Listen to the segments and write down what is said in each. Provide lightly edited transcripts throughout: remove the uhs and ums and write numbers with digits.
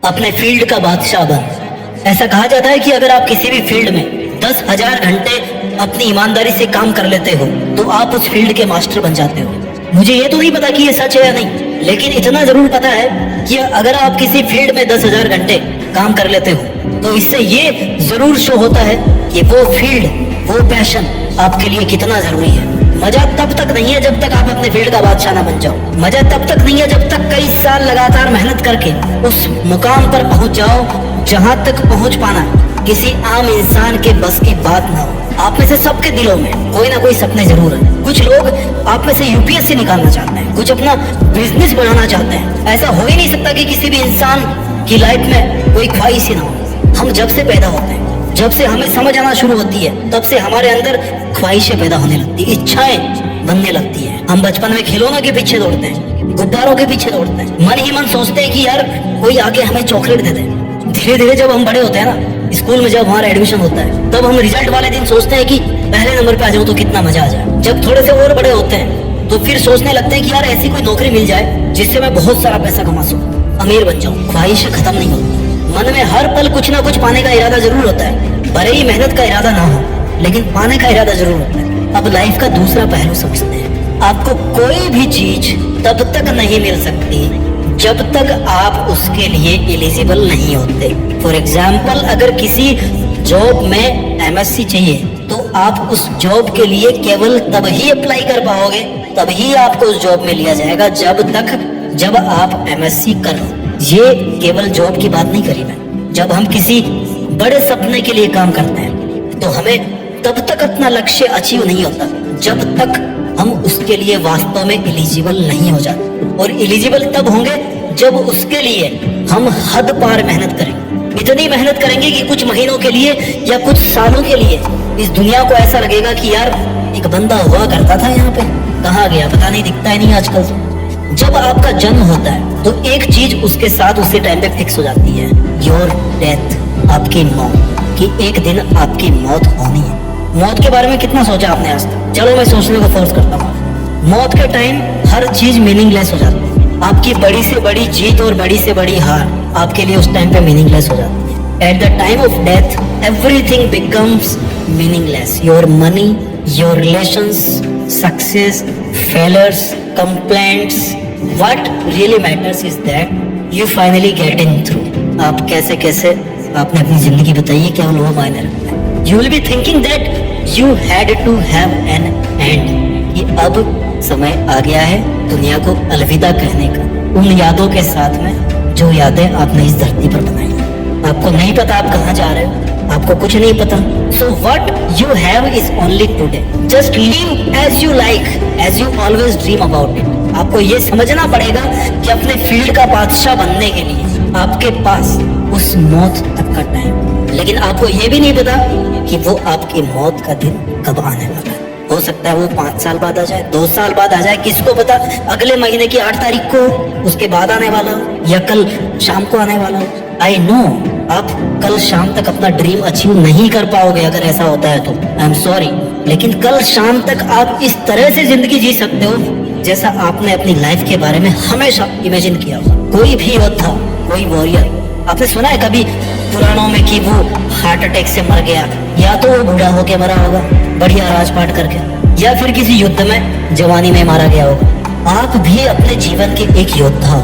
अपने फील्ड का बादशाह बन। ऐसा कहा जाता है कि अगर आप किसी भी फील्ड में 10,000 घंटे अपनी ईमानदारी से काम कर लेते हो तो आप उस फील्ड के मास्टर बन जाते हो। मुझे ये तो नहीं पता कि ये सच है या नहीं, लेकिन इतना जरूर पता है कि अगर आप किसी फील्ड में 10,000 घंटे काम कर लेते हो तो इससे ये जरूर शो होता है कि वो फील्ड, वो पैशन आपके लिए कितना जरूरी है। मजा तब तक नहीं है जब तक आप अपने फील्ड का बादशाह ना बन जाओ। मजा तब तक नहीं है जब तक कई साल लगातार मेहनत करके उस मुकाम पर पहुंच जाओ जहां तक पहुंच पाना किसी आम इंसान के बस की बात ना हो। आप में से सबके दिलों में कोई ना कोई सपने जरूर है। कुछ लोग आप में से यूपीएससी निकालना चाहते हैं, कुछ अपना बिजनेस बढ़ाना चाहते हैं। ऐसा हो ही नहीं सकता कि किसी भी इंसान की लाइफ में कोई ख्वाहिश ही ना हो। हम जब से पैदा होते हैं, जब से हमें समझ आना शुरू होती है, तब से हमारे अंदर ख्वाहिशें पैदा होने लगती है, इच्छाएं बनने लगती है। हम बचपन में खिलौनों के पीछे दौड़ते हैं, गुब्बारों के पीछे दौड़ते हैं, मन ही मन सोचते हैं कि यार कोई आके हमें चॉकलेट दे दे। धीरे धीरे जब हम बड़े होते हैं ना, स्कूल में जब हमारा एडमिशन होता है, तब हम रिजल्ट वाले दिन सोचते हैं कि पहले नंबर पे आ जाऊं तो कितना मजा आ जाए। जब थोड़े से और बड़े होते हैं तो फिर सोचने लगते हैं कि यार ऐसी कोई नौकरी मिल जाए जिससे मैं बहुत सारा पैसा कमा सकूं, अमीर बन जाऊं। ख्वाहिशें खत्म नहीं होती। मन में हर पल कुछ ना कुछ पाने का इरादा जरूर होता है, भले ही मेहनत का इरादा ना हो, लेकिन पाने का इरादा जरूर होता है। अब लाइफ का दूसरा पहलू समझते हैं। आपको कोई भी चीज तब तक नहीं मिल सकती जब तक आप उसके लिए एलिजिबल नहीं होते। फॉर एग्जाम्पल, अगर किसी जॉब में एमएससी चाहिए तो आप उस जॉब के लिए केवल तब ही अप्लाई कर पाओगे, तभी आपको उस जॉब में लिया जाएगा जब आप एमएससी कर लो। ये केवल जॉब की बात नहीं करी मैं। जब हम किसी बड़े सपने के लिए काम करते हैं तो हमें तब तक अपना लक्ष्य अचीव नहीं होता जब तक हम उसके लिए वास्तव में एलिजिबल नहीं हो जाते। और एलिजिबल तब होंगे जब उसके लिए हम हद पार मेहनत करेंगे। इतनी मेहनत करेंगे कि कुछ महीनों के लिए या कुछ सालों के लिए इस दुनिया को ऐसा लगेगा कि यार एक बंदा हुआ करता था यहाँ पे, कहाँ गया पता नहीं, दिखता ही नहीं आजकल तो। जब आपका जन्म होता है तो एक चीज उसके साथ उसी टाइम पे फिक्स हो जाती है, योर डेथ, आपकी मौत, कि एक दिन आपकी मौत होनी है। मौत के बारे में कितना सोचा आपने आज तक? चलो मैं सोचने को फोर्स करता हूँ। मौत के टाइम हर चीज मीनिंगलेस हो जाती है। आपकी बड़ी से बड़ी जीत और बड़ी से बड़ी हार आपके लिए उस टाइम पे मीनिंगलेस हो जाती है। At the time of death everything becomes meaningless. Your money, your relations, success, failures, complaints, what really matters is that you finally get in through। आप कैसे कैसे आपने अपनी जिंदगी बताई है, क्या वो मायने रखता है। You will be thinking that you had to have an end, कि अब समय आ गया है दुनिया को अलविदा कहने का, उन यादों के साथ में जो यादें आपने इस धरती पर बनाई हैं। आपको नहीं पता आप कहाँ जा रहे हो, आपको कुछ नहीं पता। So what you have is only today. Just live as you like, as you always dream about it। आपको ये समझना पड़ेगा कि अपने फील्ड का बादशाह बनने के लिए आपके पास उस मौत तक का टाइम, लेकिन आपको ये भी नहीं पता कि वो आपकी मौत का दिन कब आने वाला है। हो सकता है वो 5 साल बाद आ जाए, 2 साल बाद आ जाए, किसको पता अगले महीने की 8 तारीख को, उसके बाद आने वाला हो या कल शाम को आने वाला हो। आई नो आप कल शाम तक अपना ड्रीम अचीव नहीं कर पाओगे अगर ऐसा होता है तो आई एम सॉरी, लेकिन कल शाम तक आप इस तरह से जिंदगी जी सकते हो जैसा आपने अपनी लाइफ के बारे में हमेशा इमेजिन किया होगा। कोई भी योद्धा, कोई वॉरियर, आपने सुना है कभी पुराणों में कि वो हार्ट अटैक से मर गया, या तो वो बूढ़ा होके मरा होगा बढ़िया राजपाट करके, या फिर किसी युद्ध में जवानी में मारा गया होगा। आप भी अपने जीवन के एक योद्धा हो,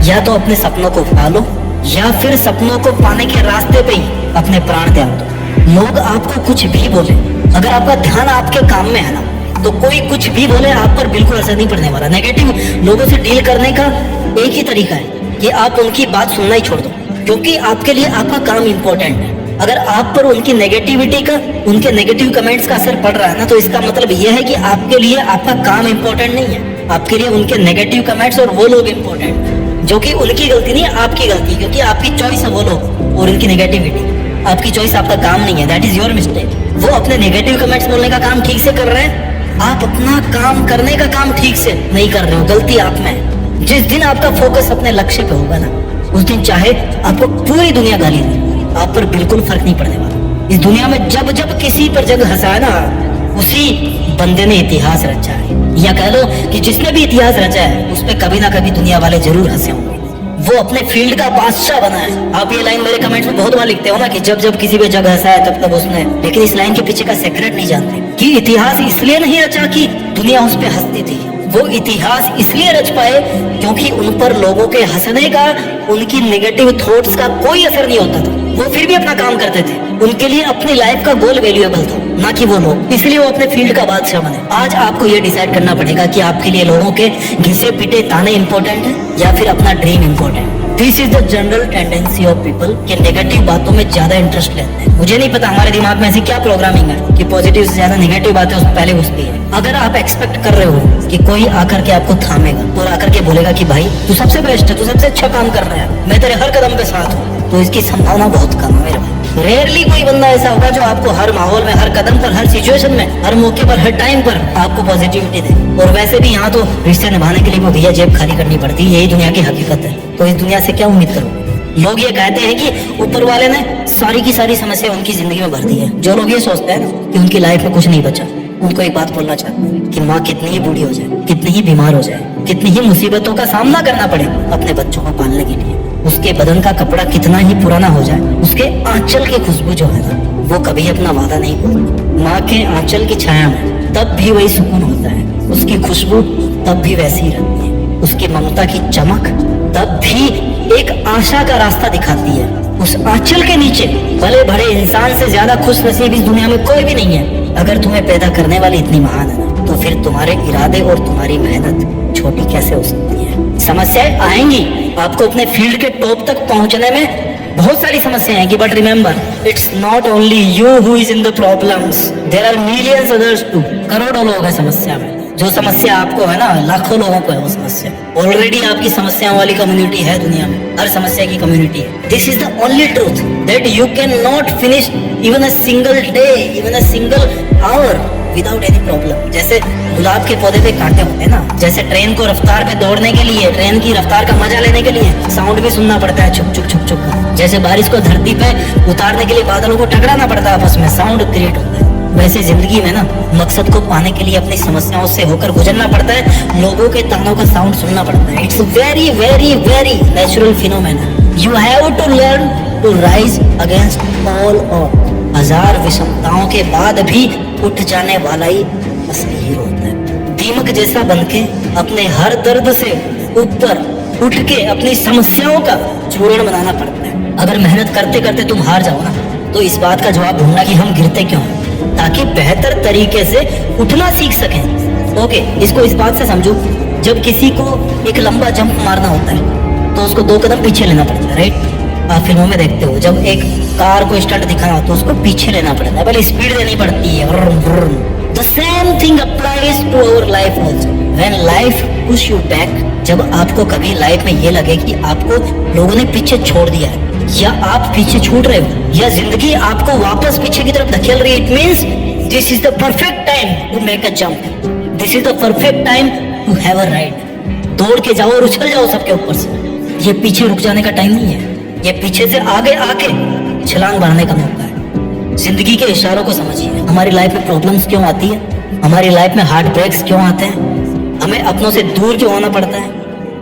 या तो अपने सपनों को पालो या फिर सपनों को पाने के रास्ते पे ही अपने प्राण त्याग दो। लोग आपको कुछ भी बोले, अगर आपका ध्यान आपके काम में है ना तो कोई कुछ भी बोले आप पर बिल्कुल असर नहीं पड़ने वाला। नेगेटिव लोगों से डील करने का एक ही तरीका है कि आप उनकी बात सुनना ही छोड़ दो, क्योंकि आपके लिए आपका काम इंपॉर्टेंट है। अगर आप पर उनकी नेगेटिविटी का, उनके नेगेटिव कमेंट्स का असर पड़ रहा है ना, तो इसका मतलब यह है कि आपके लिए आपका काम इंपॉर्टेंट नहीं है, आपके लिए उनके नेगेटिव कमेंट्स और वो लोग इंपॉर्टेंट, जो कि उनकी गलती नहीं है, आपकी गलती, क्योंकि आपकी चॉइस है वो लोग और उनकी नेगेटिविटी। आपकी चॉइस, आपका काम नहीं है, दैट इज योर मिस्टेक। वो अपने नेगेटिव कमेंट्स बोलने का काम ठीक से कर रहे हैं, आप अपना काम करने का काम ठीक से नहीं कर रहे हो, गलती आप में है। जिस दिन आपका फोकस अपने लक्ष्य पे होगा ना, उस दिन चाहे आपको पूरी दुनिया गाली दे, आप पर बिल्कुल फर्क नहीं पड़ने वाला। इस दुनिया में जब जब किसी पर जग हंसा है ना, उसी बंदे ने इतिहास रचा है, या कह लो कि जिसने भी इतिहास रचा है उस पर कभी ना कभी दुनिया वाले जरूर हंसे होंगे। वो अपने फील्ड का बादशाह बना है। आप ये लाइन मेरे कमेंट्स में बहुत बार लिखते हो ना कि जब जब किसी पे जग हंसा है तब तब उसने, लेकिन इस लाइन के पीछे का सीक्रेट नहीं जानते कि इतिहास इसलिए नहीं रचा कि दुनिया उस पे हंसती थी। वो इतिहास इसलिए रच पाए क्योंकि उन पर लोगों के हंसने का, उनकी नेगेटिव थॉट्स का कोई असर नहीं होता था। वो फिर भी अपना काम करते थे। उनके लिए अपनी लाइफ का गोल वैल्यूएबल था, ना कि वो लोग। इसलिए वो अपने फील्ड का बादशाह बने। आज आपको ये डिसाइड करना पड़ेगा कि आपके लिए लोगों के घिसे पीटे ताने इंपॉर्टेंट है या फिर अपना dream important. This is the general tendency of people कि नेगेटिव बातों में ज्यादा इंटरेस्ट लेते हैं। मुझे नहीं पता हमारे दिमाग में ऐसी क्या प्रोग्रामिंग है कि पॉजिटिव से ज्यादा नेगेटिव बातें उस पहले घुसती है। अगर आप एक्सपेक्ट कर रहे हो कि कोई आकर के आपको थामेगा और आकर के बोलेगा कि भाई तू सबसे बेस्ट है, तू सबसे अच्छा काम कर रहा है, मैं तेरे हर कदम पे साथ हूँ, तो इसकी संभावना बहुत कम है मेरे भाई। रेयरली कोई बंदा ऐसा होगा जो आपको हर माहौल में, हर कदम पर, हर सिचुएशन में, हर मौके पर, हर टाइम पर आपको पॉजिटिविटी दे। और वैसे भी यहाँ तो रिश्ते निभाने के लिए वो भैया जेब खाली करनी पड़ती है, यही दुनिया की हकीकत है। तो इस दुनिया से क्या उम्मीद करोगे? लोग ये कहते हैं कि ऊपर वाले ने सारी की सारी समस्या उनकी जिंदगी में भर दी है। जो लोग ये सोचते हैं ना कि उनकी लाइफ में कुछ नहीं बचा, उनको एक बात बोलना चाहते हैं कि माँ कितनी ही बूढ़ी हो जाए, कितनी ही बीमार हो जाए, कितनी ही मुसीबतों का सामना करना पड़े अपने बच्चों को पालने के लिए, उसके बदन का कपड़ा कितना ही पुराना हो जाए, उसके आंचल की खुशबू जो है ना वो कभी अपना वादा नहीं भूलती। माँ के आंचल की छाया में तब भी वही सुकून होता है, उसकी खुशबू तब भी वैसी ही रहती है, उसकी ममता की चमक तब भी एक आशा का रास्ता दिखाती है। उस आंचल के नीचे भले बड़े इंसान से ज्यादा खुश नसीब इस दुनिया में कोई भी नहीं है। अगर तुम्हें पैदा करने वाली इतनी महान है ना, तो फिर तुम्हारे इरादे और तुम्हारी मेहनत छोटी कैसे हो सकती है? समस्याएं आएंगी, आपको अपने फील्ड के टॉप तक पहुंचने में बहुत सारी समस्याएं आएंगी, but remember it's not only you who is in the problems, there are millions others too. करोड़ों लोग हैं समस्या में। जो समस्या आपको है ना, लाखों लोगों को है वो समस्या। ऑलरेडी आपकी समस्याओं वाली कम्युनिटी है दुनिया में, हर समस्या की कम्युनिटी है। This is the only truth that you can not finish even a single day, even a single our without any problem. जैसे गुलाब के पौधे पे कांटे होते हैं ना, जैसे ट्रेन को रफ्तार पे दौड़ने के लिए, ट्रेन की रफ्तार का मजा लेने के लिए साउंड भी सुनना पड़ता है, छुक छुक छुक छुक का। जैसे बारिश को धरती पे उतारने के लिए बादलों को टकराना पड़ता है आपस में, साउंड क्रिएट होता है। वैसे जिंदगी में ना मकसद को पाने के लिए अपनी समस्याओं से होकर गुजरना पड़ता है, लोगों के तानों का साउंड सुनना पड़ता है। It's very very very natural phenomena. You have to learn to rise against all odd. हजार विषमताओं के बाद भी उठ जाने वाला ही असली हीरो होता है। दीमक जैसा बनके अपने हर दर्द से ऊपर उठ के अपनी समस्याओं का चूर्ण बनाना पड़ता है। अगर मेहनत करते करते तुम हार जाओ ना, तो इस बात का जवाब ढूंढना कि हम गिरते क्यों हैं, ताकि बेहतर तरीके से उठना सीख सकें। ओके, इसको इस बात से समझो, जब किसी को एक लंबा जंप मारना होता है तो उसको 2 कदम पीछे लेना पड़ता है, राइट? आप फिल्मों में देखते हो, जब एक कार को स्टंट दिखाना हो तो उसको पीछे लेना पड़ता है, पहले स्पीड देनी पड़ती है। The same thing applies to our life also. When life push you back, जब आपको कभी लाइफ में ये लगे कि आपको लोगों ने पीछे छोड़ दिया है, या आप पीछे छूट रहे हो, या जिंदगी आपको वापस पीछे की तरफ धकेल रही है, it means this is the perfect time to make a jump. This is the perfect time to have a ride. दौड़ के जाओ और उछल जाओ सबके ऊपर से। ये पीछे रुक जाने का टाइम नहीं है, ये पीछे से आगे आके छलांग मारने का मौका है। जिंदगी के इशारों को समझिए। हमारी लाइफ में प्रॉब्लम्स क्यों आती है, हमारी लाइफ में हार्ट ब्रेक्स क्यों आते हैं, हमें अपनों से दूर क्यों होना पड़ता है।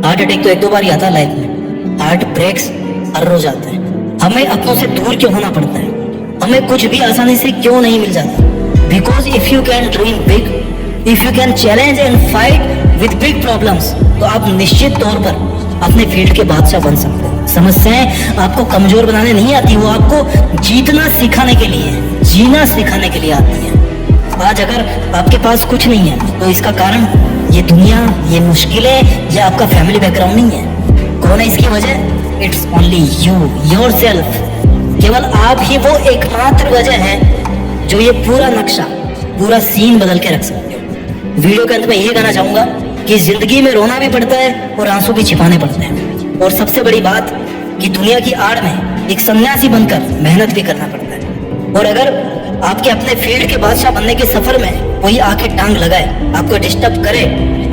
हार्ट अटैक तो 1-2 बार ही आता है लाइफ में, हार्ट ब्रेक्स हर रोज आते हैं। हमें अपनों से दूर क्यों होना पड़ता है, हमें कुछ भी आसानी से क्यों नहीं मिल जाता। Because if you can dream big, if you can challenge and fight with big problems, तो आप निश्चित तौर पर अपने फील्ड के बादशाह बन सकते हैं। समस्याएं आपको कमजोर बनाने नहीं आती, वो आपको जीतना सिखाने के लिए, जीना सिखाने के लिए आती है। आज अगर आपके पास कुछ नहीं है तो इसका कारण ये दुनिया, ये मुश्किलें या आपका फैमिली बैकग्राउंड नहीं है। कौन है इसकी वजह? It's only you, yourself. केवल आप ही वो एकमात्र वजह है जो ये पूरा नक्शा, पूरा सीन बदल के रख सकते हो। वीडियो के अंत में ये कहना चाहूंगा कि जिंदगी में रोना भी पड़ता है और आंसू भी छिपाने पड़ते हैं, और सबसे बड़ी बात कि दुनिया की आड़ में एक सन्यासी बनकर मेहनत भी करना पड़ता है। और अगर आपके अपने फील्ड के बादशाह बनने के सफर में कोई आके टांग लगाए, आपको डिस्टर्ब करे,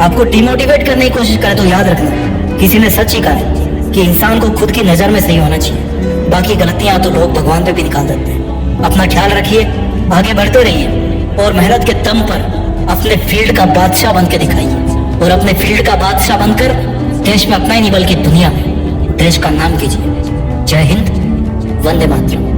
आपको डिमोटिवेट करने की कोशिश करे, तो याद रखना किसी ने सच ही कहा है कि इंसान को खुद की नजर में सही होना चाहिए, बाकी गलतियां तो लोग भगवान पे भी निकाल देते हैं। अपना ख्याल रखिए, आगे बढ़ते रहिए और मेहनत के दम पर अपने फील्ड का बादशाह बन के दिखाइए, और अपने फील्ड का बादशाह बनकर देश में अपना ही नहीं बल्कि दुनिया में देश का नाम कीजिए। जय हिंद, वंदे मातरम।